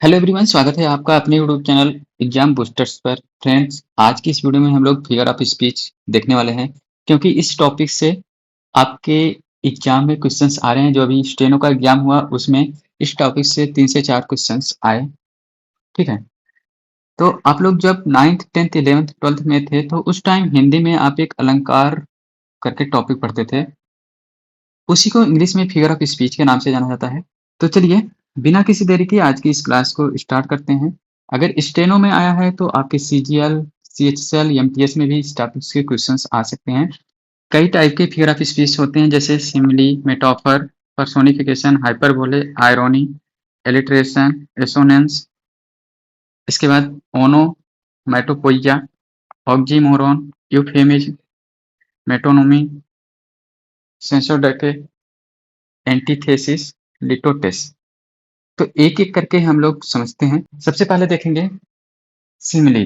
Hello everyone, स्वागत है आपका अपने यूट्यूब चैनल एग्जाम बूस्टर्स पर। फ्रेंड्स, आज की इस वीडियो में हम लोग फिगर ऑफ स्पीच देखने वाले हैं, क्योंकि इस टॉपिक से आपके एग्जाम में क्वेश्चंस आ रहे हैं। जो अभी स्टेनो का एग्जाम हुआ उसमें इस टॉपिक से 3 से 4 क्वेश्चंस आए। ठीक है, तो आप लोग जब 9th 10th 11th 12th में थे तो उस टाइम हिंदी में आप एक अलंकार करके टॉपिक पढ़ते थे। उसी को इंग्लिश में फिगर ऑफ स्पीच के नाम से जाना जाता है। तो चलिए, बिना किसी देरी के आज की इस क्लास को स्टार्ट करते हैं। अगर स्टेनो में आया है तो आपके सीजीएल, सीएचएल, एमटीएस में भी इस टॉपिक के क्वेश्चंस आ सकते हैं। कई टाइप के फिगर ऑफ स्पीच होते हैं, जैसे simile, metaphor, personification, hyperbole, irony, alliteration, assonance, इसके बाद onomatopoeia, oxymoron, euphemism, metonymy, synecdoche, antithesis, litotes. तो एक एक करके हम लोग समझते हैं। सबसे पहले देखेंगे सिमिली।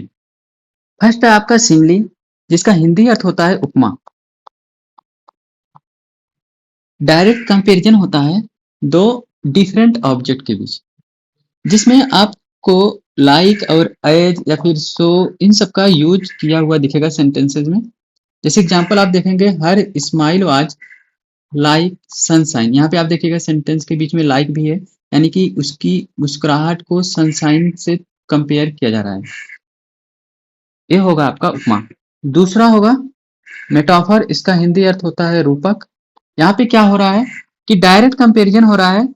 फर्स्ट है आपका सिमिली, जिसका हिंदी अर्थ होता है उपमा। डायरेक्ट कंपैरिजन होता है दो डिफरेंट ऑब्जेक्ट के बीच, जिसमें आपको लाइक और एज या फिर सो इन सब का यूज किया हुआ दिखेगा सेंटेंसेज में। जैसे एग्जांपल आप देखेंगे, her smile was like sunshine. यहाँ पे आप देखिएगा सेंटेंस के बीच में लाइक भी है, यानी कि उसकी मुस्कुराहट को सनशाइन से कंपेयर किया जा रहा है। ये होगा आपका उपमा। दूसरा होगा मेटाफर। इसका हिंदी अर्थ होता है रूपक। यहाँ पे क्या हो रहा है कि डायरेक्ट कंपैरिजन हो रहा है,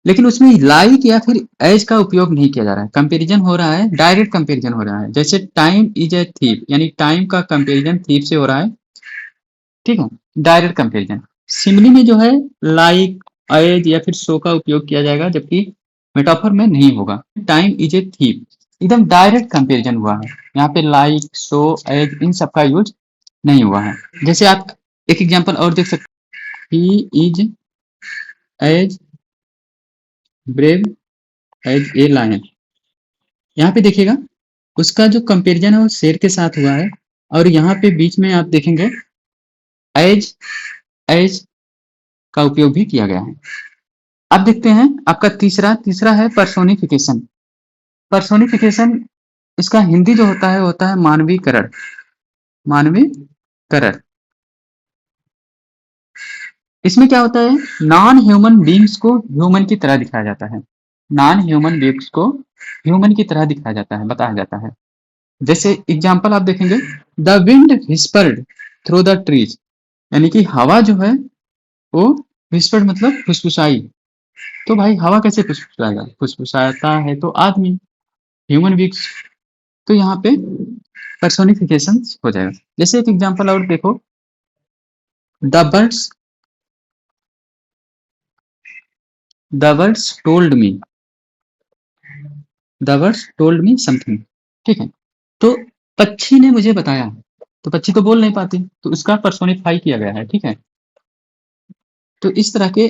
लेकिन उसमें लाइक या फिर एज का उपयोग नहीं किया जा रहा है। कंपैरिजन हो रहा है, डायरेक्ट कंपैरिजन हो रहा है। जैसे टाइम इज ए थीप, यानी टाइम का कंपैरिजन थीप से हो रहा है। ठीक है, डायरेक्ट कंपैरिजन। सिमिली में जो है लाइक, एज या फिर सो का उपयोग किया जाएगा, जबकि मेटाफर में नहीं होगा। टाइम इज ए थीप एकदम डायरेक्ट कंपैरिजन हुआ है। यहाँ पे लाइक, सो, एज इन सब का यूज नहीं हुआ है। जैसे आप एक एग्जांपल और देख सकते हैं, he is as brave as a lion. यहाँ पे देखिएगा उसका जो कंपैरिजन है वो शेर के साथ हुआ है, और यहाँ पे बीच में आप देखेंगे एज एज का उपयोग भी किया गया है। अब देखते हैं आपका तीसरा तीसरा है पर्सोनिफिकेशन। पर्सोनिफिकेशन, इसका हिंदी जो होता है होता है मानवीकरण। मानवीकरण, इसमें क्या होता है, नॉन ह्यूमन बींग्स को ह्यूमन की तरह दिखाया जाता है। नॉन ह्यूमन बींग्स को ह्यूमन की तरह दिखाया जाता है, बताया जाता है। जैसे एग्जांपल आप देखेंगे, the wind whispered through the trees, यानी कि हवा जो है वो विस्पर्ड मतलब फुसफुसाई। तो भाई हवा कैसे फुसफुसाएगा? फुसफुसाता है तो आदमी, ह्यूमन बींग्स। तो यहाँ पे पर्सोनिफिकेशन हो जाएगा। जैसे एक एग्जांपल और देखो, the birds the birds told me, the birds told me something. ठीक है, तो पक्षी ने मुझे बताया। तो पक्षी तो बोल नहीं पाती, तो उसका पर्सोनिफाई किया गया है। ठीक है, तो इस तरह के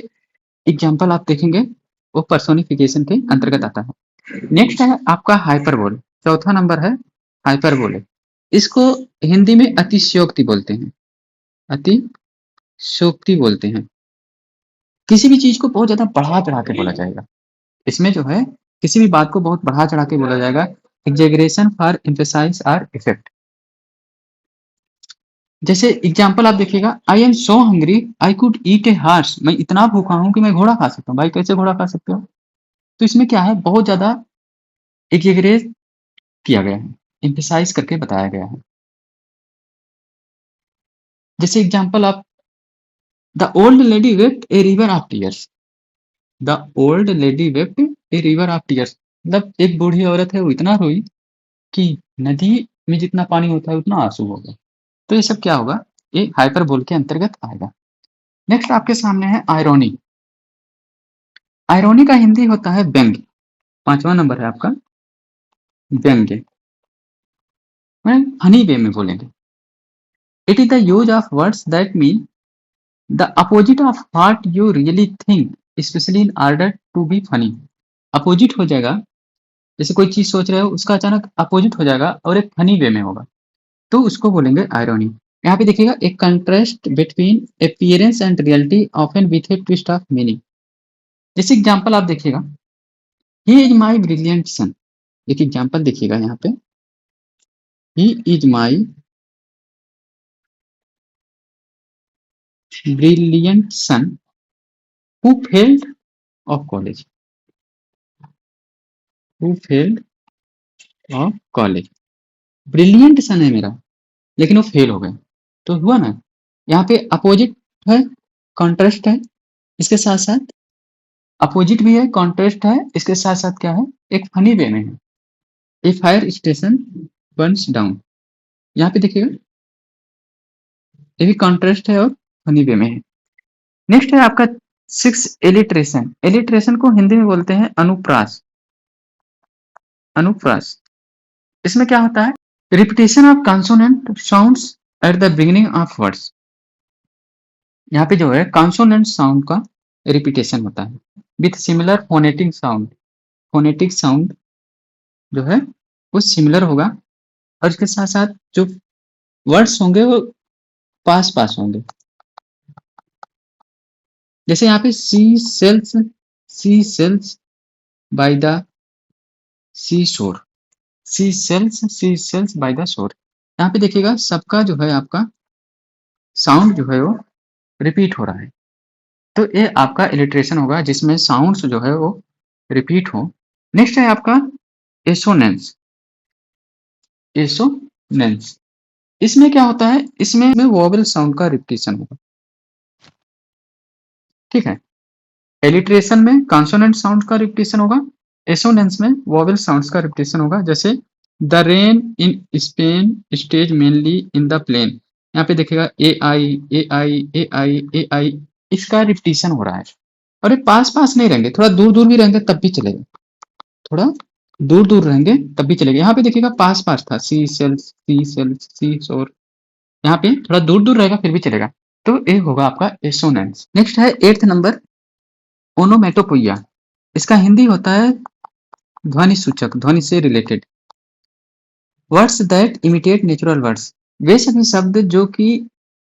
एग्जाम्पल आप देखेंगे, वो पर्सोनिफिकेशन के अंतर्गत आता है। नेक्स्ट है आपका हाइपरबोल। चौथा नंबर है हाइपरबोले। इसको हिंदी में अतिशयोक्ति बोलते हैं। अतिशयोक्ति बोलते हैं। किसी भी चीज को बहुत ज्यादा बढ़ा चढ़ा के बोला जाएगा। इसमें जो है किसी भी बात को बहुत बढ़ा चढ़ा के बोला जाएगा। एग्जेगरेशन फॉर एम्फेसाइज आर इफेक्ट। जैसे एग्जाम्पल आप देखिएगा, I am so hungry I could eat a horse. मैं इतना भूखा हूं कि मैं घोड़ा खा सकता हूँ। भाई कैसे घोड़ा खा सकते हो? तो इसमें क्या है, बहुत ज्यादा एग्जेगरेट किया गया है, एम्फेसाइज करके बताया गया है। जैसे एग्जाम्पल आप, the old lady wept a river of tears. The old lady wept a river of tears, मतलब एक बूढ़ी औरत है, वो इतना रोई कि नदी में जितना पानी होता है उतना आंसू हो गया। तो ये सब क्या होगा, ये हाइपरबोल के अंतर्गत आएगा। नेक्स्ट आपके सामने है आयरोनी। आयरोनी का हिंदी होता है व्यंग्य। पांचवा नंबर है आपका व्यंग्य, फनी वे में बोलेंगे। It is the use of words that mean the opposite of what you really think, especially in order to be funny. Opposite हो जाएगा, जैसे कोई चीज सोच रहे हो उसका अचानक अपोजिट हो जाएगा और एक फनी वे में होगा, तो उसको बोलेंगे आयरोनी। यहाँ पे देखिएगा, एक contrast between appearance and reality often with A twist of meaning. जैसे एग्जांपल आप देखिएगा, ही इज माई ब्रिलियंट सन। एक एग्जाम्पल देखिएगा यहाँ पे, he is my brilliant son who failed of college, who failed of college. Brilliant son है मेरा, लेकिन वो फेल हो गए, तो हुआ ना। यहाँ पे अपोजिट है, कॉन्ट्रास्ट है, इसके साथ साथ अपोजिट भी है, कॉन्ट्रास्ट है, इसके साथ साथ क्या है, एक फनी वे में है। ए फायर स्टेशन बर्न्स डाउन, यहाँ पे देखिएगा ये भी कॉन्ट्रास्ट है और फनी वे में है। नेक्स्ट है आपका 6 एलिट्रेशन। एलिट्रेशन को हिंदी में बोलते हैं अनुप्रास। अनुप्रास, इसमें क्या होता है, repetition of consonant sounds at the beginning of words. यहाँ पे जो है कॉन्सोनेंट साउंड का रिपीटेशन होता है with similar phonetic sound. Phonetic sound जो है वो सिमिलर होगा, और इसके साथ साथ जो वर्ड्स होंगे वो पास पास होंगे। जैसे यहाँ पे सी सेल्स बाय द सी शोर, सी सेल्स बाय द शोर। यहाँ पे देखिएगा सबका जो है आपका साउंड जो है वो रिपीट हो रहा है, तो ये आपका इलिट्रेशन होगा जिसमें साउंड्स जो है वो रिपीट हो। नेक्स्ट है आपका एसोनेंस। एसोनेंस, इसमें क्या होता है, इसमें वोवेल साउंड का रिपीटेशन होगा, ठीक है। एलिट्रेशन में कॉन्सोनेंट साउंड का रिपीटेशन होगा, एसोनेंस में वोवेल साउंड्स का रिपीटेशन होगा। जैसे the rain in Spain stays mainly in the plain, यहाँ पे देखिएगा ए आई ए आई ए आई ए आई, इसका रिपीटेशन हो रहा है। और ये पास पास नहीं रहेंगे, थोड़ा दूर दूर भी रहेंगे तब भी चलेगा, थोड़ा दूर दूर रहेंगे तब भी चलेगा। यहाँ पे देखिएगा पास पास था, सी सेल्स सी शोर, यहाँ पे थोड़ा दूर दूर रहेगा फिर भी चलेगा, तो ये होगा आपका एसोनेंस। नेक्स्ट है 8th नंबर, ओनोमेटोपोइया। इसका हिंदी होता है ध्वनि सूचक, ध्वनि से related. Words that imitate natural words, वे सभी शब्द जो कि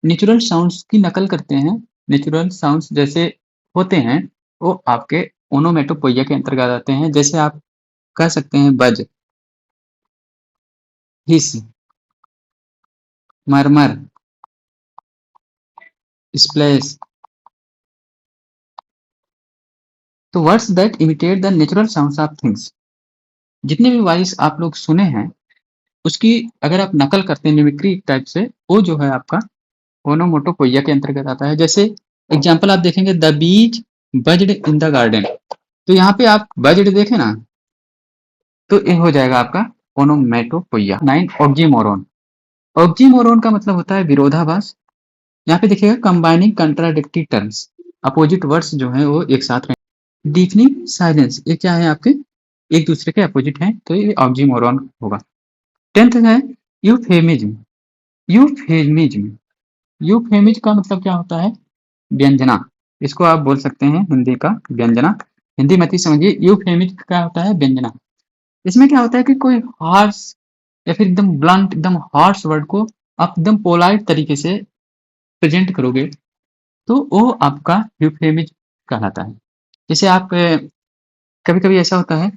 नेचुरल साउंड्स की नकल करते हैं, नेचुरल साउंड्स जैसे होते हैं, वो आपके ओनोमेटोपोइया के अंतर्गत आते हैं। जैसे आप कह सकते हैं बज, हिस, मरमर, स्प्लैश। तो words that imitate the natural sounds of things, जितने भी वॉइस आप लोग सुने हैं उसकी अगर आप नकल करते हैं मिमिक्री टाइप से, वो जो है आपका ओनोमोटोपोइया के अंतर्गत आता है। जैसे एग्जाम्पल आप देखेंगे, the bees बज्ड in the garden, तो यहाँ पे आप बज्ड देखे ना, तो ये हो जाएगा आपका ओनोमेटोपोइया। 9 ऑक्जीमोरन। ऑक्जीमोरन का मतलब होता है विरोधाभास। यहाँ पे देखिएगा कंबाइनिंग कंट्राडिक्टी टर्म्स, अपोजिट वर्ड्स जो है वो एक साथ रहें। डीफनिंग साइलेंस, ये क्या है आपके एक दूसरे के अपोजिट हैं, तो ये ऑक्जीमोरन होगा। 10th है यूफेमिज्म। यूफेमिज्म, यूफेमिज्म का मतलब क्या होता है, व्यंजना। इसको आप बोल सकते हैं हिंदी का व्यंजना, हिंदी मत ही समझिए। यूफेमिज्म क्या होता है, व्यंजना। इसमें क्या होता है कि कोई हार्श या फिर एकदम ब्लंट, एकदम हार्श वर्ड को आप एकदम पोलाइट तरीके से प्रेजेंट करोगे, तो वो आपका यूफेमिज्म कहलाता है। जैसे आप कभी कभी ऐसा होता है,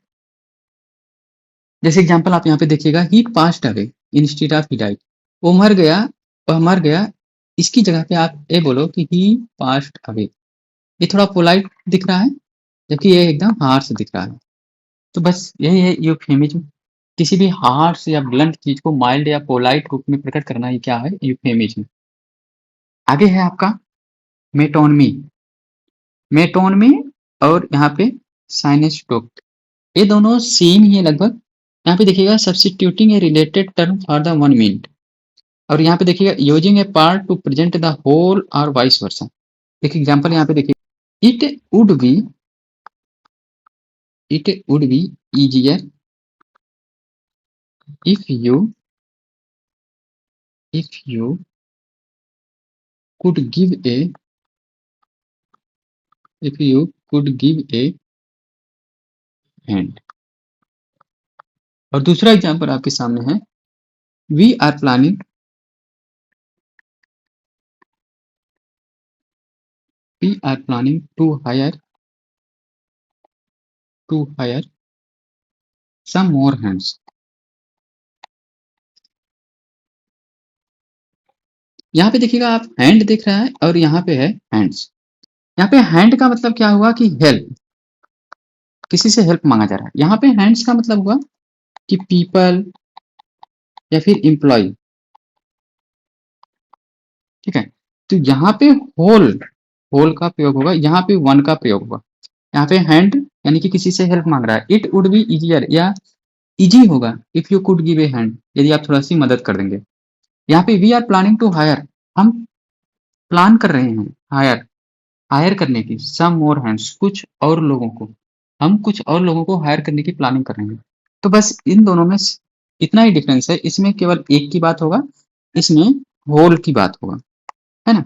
जैसे एग्जांपल आप यहाँ पे देखिएगा, he passed away instead of he died, वो मर गया, वह मर गया, इसकी जगह पे आप ये बोलो कि ही पास्ड अवे। ये थोड़ा पोलाइट दिख रहा है, जबकि ये एकदम हार्श दिख रहा है। तो बस यही है यूफेमिज्म, किसी भी हार्श या ब्लंट चीज को माइल्ड या पोलाइट रूप में प्रकट करना, ये क्या है, यूफेमिज्म। आगे है आपका मेटोनमी। मेटोनमी और यहाँ पे साइनेस्टोक, ये दोनों सेम ही है लगभग। यहाँ पे देखिएगा substituting a related term for the one meaning, और यहाँ पे देखिएगा using a part to present the whole और वाइस वर्सा। एक एग्जांपल यहाँ पे देखिए, would be it would be easier if you could give a if you could give a hand। और दूसरा एग्जांपल आपके सामने है, we are planning we are planning to hire some more hands. यहाँ पे देखिएगा आप हैंड दिख रहा है और यहाँ पे है हैंड्स। यहाँ पे हैंड का मतलब क्या हुआ कि हेल्प, किसी से हेल्प मांगा जा रहा है। यहाँ पे हैंड्स का मतलब हुआ कि पीपल या फिर एम्प्लॉय। ठीक है, तो यहाँ पे होल, होल का प्रयोग होगा, यहाँ पे वन का प्रयोग होगा। यहाँ पे हैंड यानी कि किसी से हेल्प मांग रहा है। इट वुड बी इजियर या इजी होगा if you could give a hand, यदि आप थोड़ा सी मदद कर देंगे। यहाँ पे we are planning to hire, हम प्लान कर रहे हैं हायर, हायर करने की सम मोर हैंड्स, कुछ और लोगों को, हम कुछ और लोगों को हायर करने की प्लानिंग कर रहे हैं। तो बस इन दोनों में इतना ही डिफरेंस है, इसमें केवल एक की बात होगा, इसमें होल की बात होगा, है ना।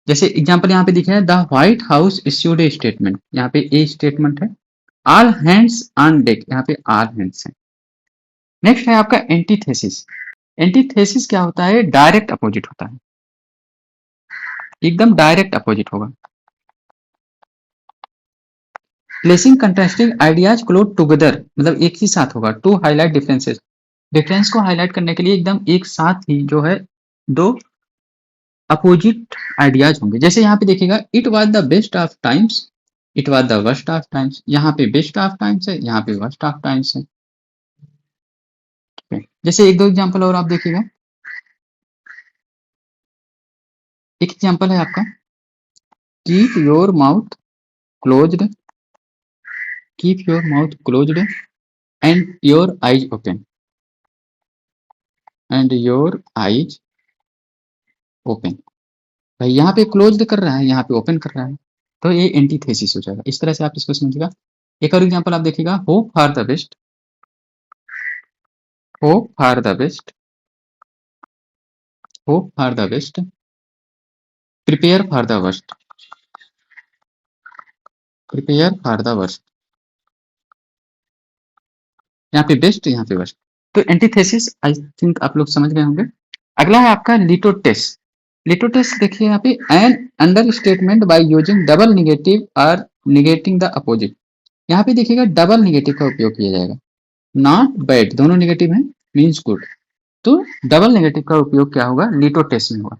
जैसे एग्जांपल यहाँ पे दिखा है, the white house issued A statement, यहाँ पे ए स्टेटमेंट है। ऑल हैंड्स ऑन डेक, यहाँ पे ऑल हैंड्स है। नेक्स्ट है आपका एंटीथेसिस। एंटीथेसिस क्या होता है? डायरेक्ट अपोजिट होता है, एकदम डायरेक्ट अपोजिट होगा। Placing contrasting ideas close together, मतलब एक ही साथ होगा। टू हाईलाइट डिफरेंसेस, डिफरेंस को हाईलाइट करने के लिए एकदम एक साथ ही जो है दो अपोजिट आइडियाज होंगे। जैसे यहाँ पे देखिएगा, it was the best of times, it was the worst of times. यहाँ पे बेस्ट ऑफ टाइम्स है, यहाँ पे वर्स्ट ऑफ टाइम्स है। जैसे एक दो एग्जांपल और आप देखिएगा। एक एग्जांपल है आपका, keep your mouth closed, keep your mouth closed end your eyes open, and your eyes open. भाई यहाँ पे क्लोज्ड कर रहा है, यहाँ पे ओपन कर रहा है, तो ये एंटीथेसिस हो जाएगा। इस तरह से आप इसको समझिएगा। एक और एग्जांपल आप देखिएगा, hope for the best, hope for the best, hope for the best, prepare for the worst, prepare for the worst. यहाँ पे बेस्ट, यहाँ पे वर्स्ट। तो एंटीथेसिस आई थिंक आप लोग समझ गए होंगे। अगला है आपका लिटोटेस। लिटोटेस देखिए यहाँ पे, an understatement by using double negative और निगेटिंग द अपोजिट। यहाँ पे देखिएगा डबल निगेटिव का उपयोग किया जाएगा। नॉट बैड, दोनों निगेटिव हैं, मीन्स गुड। तो डबल नेगेटिव का उपयोग क्या होगा? लिटोटेस में होगा।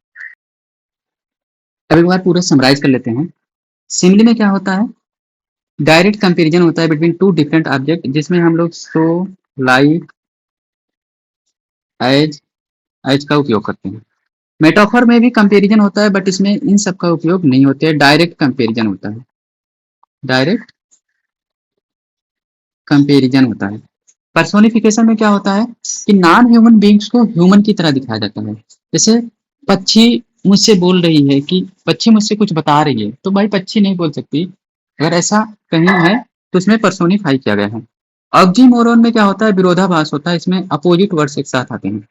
अब एक बार पूरा समराइज कर लेते हैं। सिमिली में क्या होता है? डायरेक्ट कंपैरिजन होता है बिटवीन टू डिफरेंट ऑब्जेक्ट, जिसमें हम लोग सो, लाइक, एज, एज का उपयोग करते हैं। मेटाफर में भी कंपैरिजन होता है, बट इसमें इन सब का उपयोग नहीं होते हैं, डायरेक्ट कंपैरिजन होता है, डायरेक्ट कंपैरिजन होता है। पर्सोनिफिकेशन में क्या होता है कि नॉन ह्यूमन बींग्स को ह्यूमन की तरह दिखाया जाता है। जैसे पक्षी मुझसे बोल रही है कि पक्षी मुझसे कुछ बता रही है, तो भाई पक्षी नहीं बोल सकती। अगर ऐसा कहीं है तो इसमें पर्सोनिफाई किया गया है। ऑक्सीमोरन में क्या होता है? विरोधाभास होता है, इसमें अपोजिट वर्ड्स एक साथ आते हैं।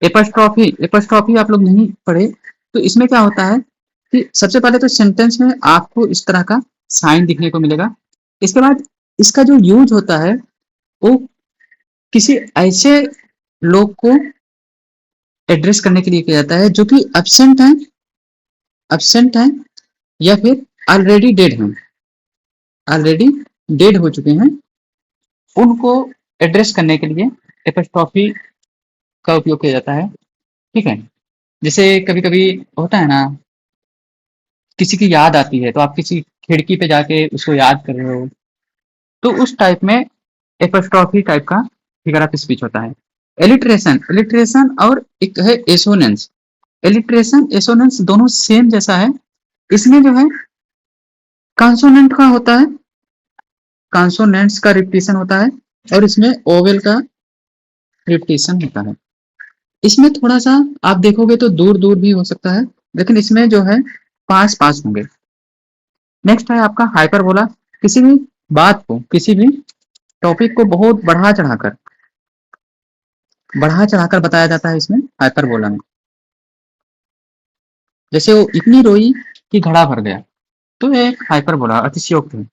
एपस्ट्रॉफी, एपस्ट्रॉफी आप लोग नहीं पढ़े, तो इसमें क्या होता है कि सबसे पहले तो सेंटेंस में आपको इस तरह का साइन दिखने को मिलेगा। इसके बाद इसका जो यूज होता है वो किसी ऐसे लोग को एड्रेस करने के लिए किया जाता है जो कि एब्सेंट है, एब्सेंट है या फिर ऑलरेडी डेड हैं, ऑलरेडी डेड हो चुके हैं, उनको एड्रेस करने के लिए एपस्ट्रॉफी का उपयोग किया जाता है। ठीक है, जैसे कभी कभी होता है ना, किसी की याद आती है तो आप किसी खिड़की पे जाके उसको याद कर रहे हो, तो उस टाइप में एपस्ट्रॉफी टाइप का फिगर ऑफ स्पीच होता है। एलिट्रेशन, एलिट्रेशन और एक है एसोनेंस। एलिट्रेशन एसोनेंस दोनों सेम जैसा है। इसमें जो है कॉन्सोनेंट का होता है, कॉन्सोनेंट्स का रिपीटिशन होता है, और इसमें ओवेल का रिपीटिशन होता है। इसमें थोड़ा सा आप देखोगे तो दूर दूर भी हो सकता है, लेकिन इसमें जो है पास पास होंगे। नेक्स्ट है आपका हाइपरबोला। किसी भी बात को, किसी भी टॉपिक को बहुत बढ़ा चढ़ाकर बताया जाता है इसमें हाइपरबोला में। जैसे वो इतनी रोई कि घड़ा भर गया, तो ये एक हाइपरबोला, अतिशयोक्ति है।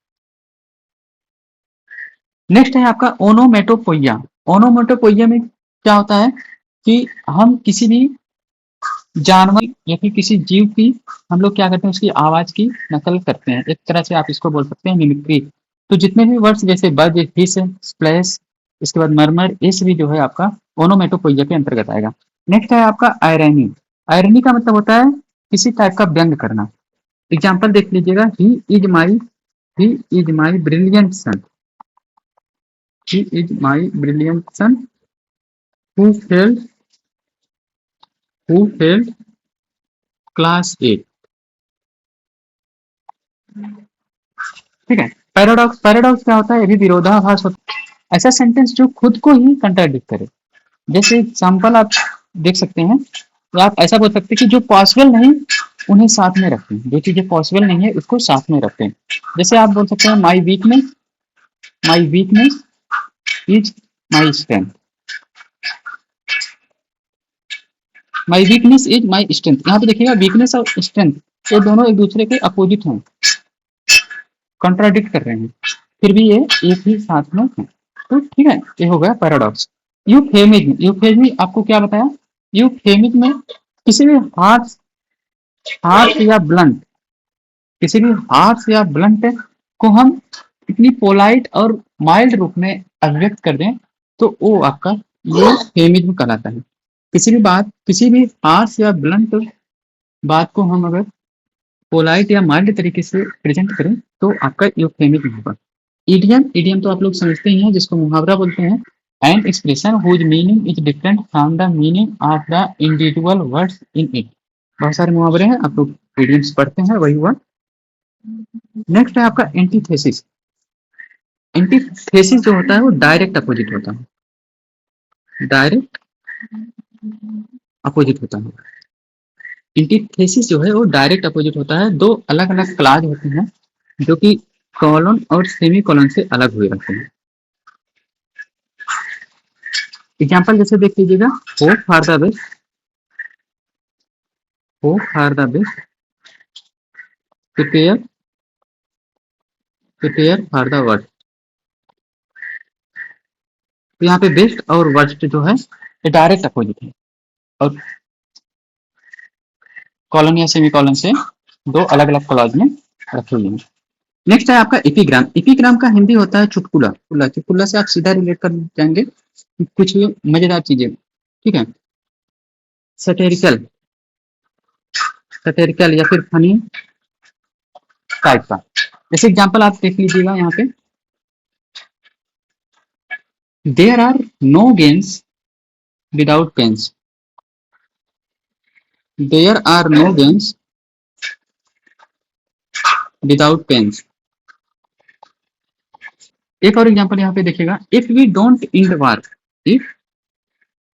नेक्स्ट है आपका ओनोमेटोपोइया। ओनोमेटोपोइया में क्या होता है कि हम किसी भी जानवर या फिर किसी जीव की हम लोग क्या करते हैं, उसकी आवाज की नकल करते हैं। एक तरह से आप इसको बोल सकते हैं मिमिक्री। तो जितने भी वर्ड्स जैसे बज, हिस, स्प्लैश, इसके बाद मरमर, ये सभी जो है आपका ओनोमेटोपोइया के अंतर्गत आएगा। नेक्स्ट है आपका आयरनी। आयरनी का मतलब होता है किसी टाइप का व्यंग करना। एग्जाम्पल देख लीजिएगा, he is my brilliant son, he is my brilliant son who failed class 8। ठीक है। पैराडॉक्स, पैराडॉक्स क्या होता है? ये भी विरोधाभास होता है, ऐसा सेंटेंस जो खुद को ही कंट्राडिक्ट करे। जैसे एग्जाम्पल आप देख सकते हैं, तो आप ऐसा बोल सकते हैं कि जो पॉसिबल नहीं उन्हें साथ में रखते हैं, जो चीजें पॉसिबल नहीं है उसको साथ में रखते हैं। जैसे आप बोल सकते हैं my weakness is my strength, my weakness is my strength. यहाँ पे देखिएगा वीकनेस और स्ट्रेंथ ये दोनों एक दूसरे के अपोजिट हैं, कंट्राडिक्ट कर रहे हैं, फिर भी ये एक ही साथ में है। तो ठीक है, ये हो गया पैराडॉक्स। यूफेमिज्म, यूफेमिज्म आपको क्या बताया? यूफेमिज्म में किसी भी हार्श या ब्लंट, किसी भी हार्श या ब्लंट को हम इतनी पोलाइट और माइल्ड रूप में अभिव्यक्त कर दें तो वो आपका यूफेमिज्म कहलाता है। किसी भी हार्श या ब्लंट बात को हम अगर पोलाइट या माइल्ड तरीके से प्रेजेंट करें तो आपका यूफेमिज्म होगा। इडियम, इडियम तो आप लोग समझते ही हैं, जिसको मुहावरा बोलते हैं। An expression whose meaning is different from the meaning of the individual words in it. बहुत सारे मुहावरे हैं, आप लोग इडियम्स पढ़ते हैं, वही हुआ। नेक्स्ट है आपका एंटीथेसिस। एंटीथेसिस जो होता है वो डायरेक्ट अपोजिट होता है, डायरेक्ट अपोजिट होता है। एंटीथेसिस जो है वो डायरेक्ट अपोजिट होता है। दो अलग अलग क्लाज होते हैं जो कि कॉलन और सेमी कॉलन से अलग हुए रहते हैं। एग्जाम्पल जैसे देख लीजिएगा, hope for the best, hope for the best, prepare prepare for the worst. तो यहाँ पे बेस्ट और वर्स्ट जो है ये डायरेक्ट अपोजिट है और कॉलन या सेमी कॉलन से दो अलग अलग क्लॉज में रखे हुए हैं। नेक्स्ट है आपका एपिग्राम। एपिग्राम का हिंदी होता है चुटकुला। चुटकुला, चुटकुला से आप सीधा रिलेट कर जाएंगे कुछ मजेदार चीजें। ठीक है, सटेरिकल, सटेरिकल या फिर फनी टाइप का। जैसे एग्जांपल आप देख लीजिएगा यहाँ पे, there are no games without pains, there are no games without pains. एक और एग्जांपल यहाँ पे देखिएगा, if we don't end war, if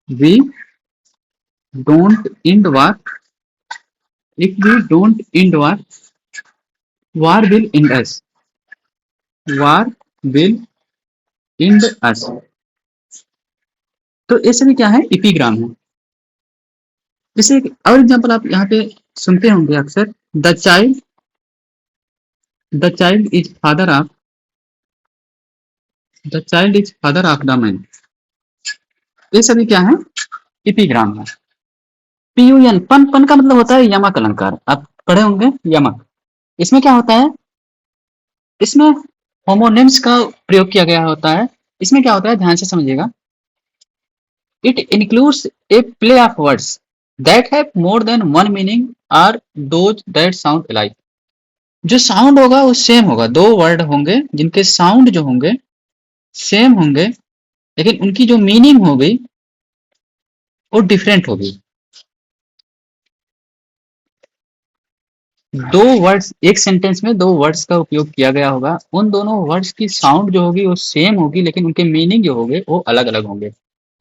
we don't end war, if we don't end war, war will end us, war will end us. तो ये सभी क्या है? एपिग्राम है। जैसे एक और एग्जांपल आप यहाँ पे सुनते होंगे अक्सर, the child is father of, the child is father of the man. ये सभी क्या है? एपिग्राम है। पीयूएन, पन, पन का मतलब होता है यमक अलंकार, आप पढ़े होंगे यमक। इसमें क्या होता है? इसमें होमोनिम्स का प्रयोग किया गया होता है। इसमें क्या होता है, ध्यान से समझिएगा। It includes a play of words that have more than one meaning or those that sound alike. जो साउंड होगा वो सेम होगा, दो वर्ड होंगे जिनके साउंड जो होंगे सेम होंगे लेकिन उनकी जो मीनिंग होगी वो डिफरेंट होगी। दो वर्ड्स, एक सेंटेंस में दो वर्ड्स का उपयोग किया गया होगा, उन दोनों वर्ड्स की साउंड जो होगी वो सेम होगी लेकिन उनके मीनिंग जो होंगे वो अलग अलग होंगे।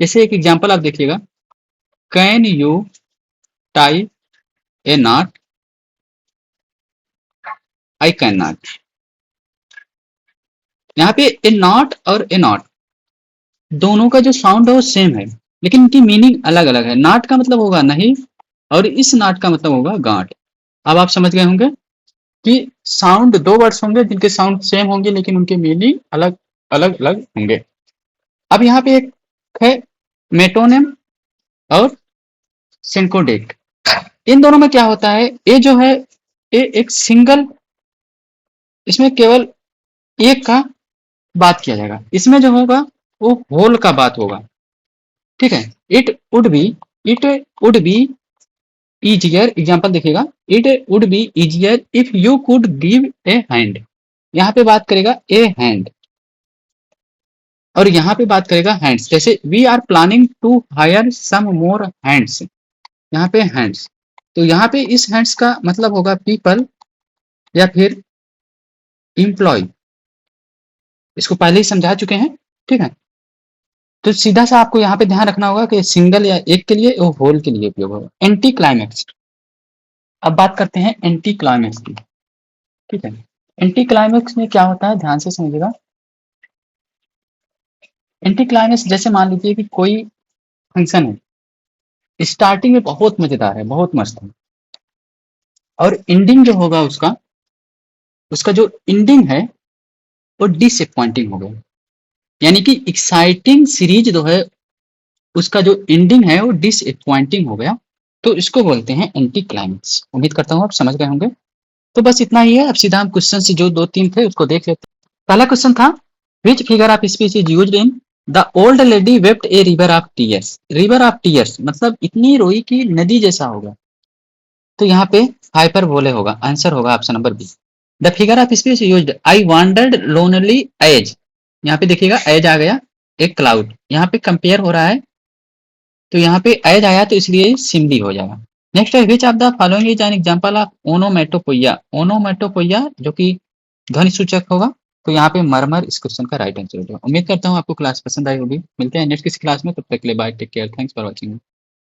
जैसे एक एग्जांपल आप देखिएगा, can you tie A not, I can not. यहाँ पे ए नॉट और ए नॉट दोनों का जो साउंड है वो सेम है लेकिन उनकी मीनिंग अलग अलग है। नॉट का मतलब होगा नहीं और इस नॉट का मतलब होगा गांठ। अब आप समझ गए होंगे कि साउंड, दो वर्ड्स होंगे जिनके साउंड सेम होंगे लेकिन उनके मीनिंग अलग अलग अलग होंगे। अब यहाँ पे एक है मेटोनिम और सिंकोडेक। इन दोनों में क्या होता है, ये जो है ये एक सिंगल, इसमें केवल एक का बात किया जाएगा। इसमें जो होगा वो होल का बात होगा, ठीक है। It would be, it would be easier, example देखिएगा, it would be easier if you could give a hand, यहाँ पे बात करेगा ए हैंड, और यहाँ पे बात करेगा हैंड्स। जैसे we are planning to hire some more hands, यहाँ पे हैंड्स, तो यहाँ पे इस हैंड्स का मतलब होगा पीपल या फिर इम्प्लॉय, इसको पहले ही समझा चुके हैं, ठीक है। तो सीधा सा आपको यहाँ पे ध्यान रखना होगा कि सिंगल या एक के लिए और होल के लिए उपयोग होगा। एंटी क्लाइमैक्स, अब बात करते हैं एंटी क्लाइमैक्स की, ठीक है। एंटी क्लाइमैक्स में क्या होता है, ध्यान से समझिएगा। एंटी क्लाइमैक्स जैसे मान लीजिए कि कोई फंक्शन है, स्टार्टिंग में बहुत मजेदार है, बहुत मस्त है, और एंडिंग जो होगा उसका, उसका जो एंडिंग है वो डिसअपॉइंटिंग हो गया, यानी कि एक्साइटिंग सीरीज जो है उसका जो एंडिंग है वो डिसअपॉइंटिंग हो गया, तो इसको बोलते हैं एंटी क्लाइमैक्स। उम्मीद करता हूँ आप समझ गए होंगे। तो बस इतना ही है। अब सीधा हम क्वेश्चन से जो दो तीन थे उसको देख लेते हैं। पहला क्वेश्चन था which figure of speech is used in the old lady wept a river of tears. River of tears मतलब इतनी रोई कि नदी जैसा होगा, तो यहाँ पे हाइपर बोले होगा, आंसर होगा option number B. The figure of speech used I wandered lonely as, यहाँ पे देखिएगा एज आ गया, एक क्लाउड, यहाँ पे कंपेयर हो रहा है, तो यहाँ पे एज आया तो इसलिए सिमली हो जाएगा। नेक्स्ट है which of the following is an example of ओनोमेटोपोइया। ओनोमेटोपोइया जो कि ध्वनि सूचक होगा, तो यहाँ पे मरमर इस क्वेश्चन का राइट आंसर होगा। उम्मीद करता हूँ आपको क्लास पसंद आई होगी। मिलते हैं नेक्स्ट किसी क्लास में, तब तक के लिए bye, take care, thanks for watching.